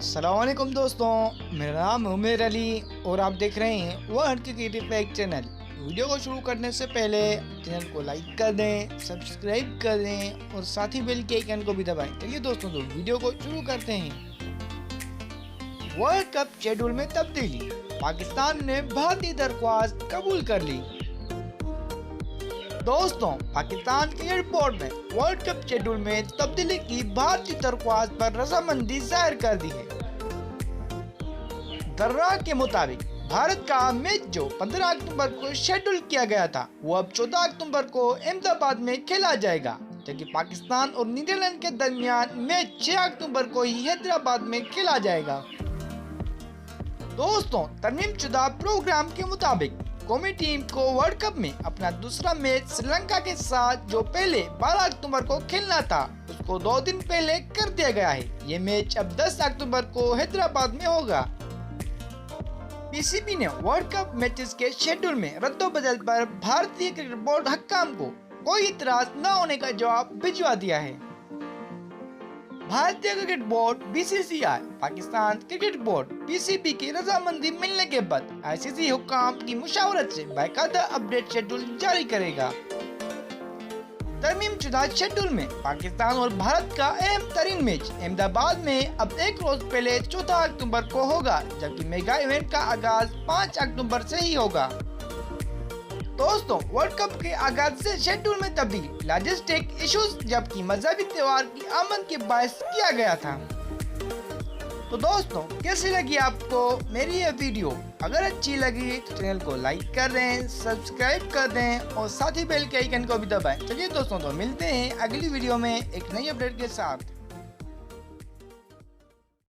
अस्सलाम वालेकुम दोस्तों, मेरा नाम उमेर अली और आप देख रहे हैं world cricket fact channel. Video को शुरू करने से पहले चैनल को लाइक कर दें, सब्सक्राइब कर दें और साथ ही बेल के आइकन को भी दबाएं। चलिए दोस्तों तो वीडियो को शुरू करते हैं। वर्ल्ड कप शेड्यूल में तब्दीली, पाकिस्तान ने भारतीय दरख्वास्त कबूल कर ली। दोस्तों, पाकिस्तान क्रिकेट बोर्ड ने वर्ल्ड कप शेड्यूल में तब्दीली की भारतीय दरख्वास्त पर रजामंदी जाहिर कर दी है। दर्रा के मुताबिक भारत का मैच जो 15 अक्टूबर को शेड्यूल किया गया था वो अब 14 अक्टूबर को अहमदाबाद में खेला जाएगा, जबकि पाकिस्तान और नीदरलैंड के दरमियान मैच 6 अक्टूबर को ही हैदराबाद में खेला जाएगा। दोस्तों, तरमीमशुदा प्रोग्राम के मुताबिक कौमी टीम को वर्ल्ड कप में अपना दूसरा मैच श्रीलंका के साथ जो पहले 12 अक्टूबर को खेलना था उसको 2 दिन पहले कर दिया गया है। ये मैच अब 10 अक्टूबर को हैदराबाद में होगा। पीसीबी ने वर्ल्ड कप मैचेस के शेड्यूल में रद्दोबदल पर भारतीय क्रिकेट बोर्ड हक्काम को कोई इतराज न होने का जवाब भिजवा दिया है। भारतीय cricket board BCCI, Pakistan cricket board PCB की रजामंदी मिलने के बाद आईसीसी हुक्काम की मुशावरत से बाकायदा अपडेट शेड्यूल जारी करेगा। तरमीमशुदा शेड्यूल में पाकिस्तान और भारत का अहम तरीन मैच अहमदाबाद में अब एक रोज पहले 14 अक्टूबर को होगा, जबकि मेगा इवेंट का आगाज 5 अक्टूबर से ही होगा। दोस्तों, वर्ल्ड कप के आगाज से शेड्यूल में तब्दीली लॉजिस्टिक इश्यूज जबकि मजहबी त्योहार की आमद के बायस किया गया था। तो दोस्तों, कैसी लगी आपको मेरी ये वीडियो? अगर अच्छी लगी तो चैनल को लाइक कर दें, सब्सक्राइब कर दें और साथ ही बेल के आइकन को भी दबाएं। चलिए दोस्तों, तो मिलते हैं अगली वीडियो में एक नई अपडेट के साथ।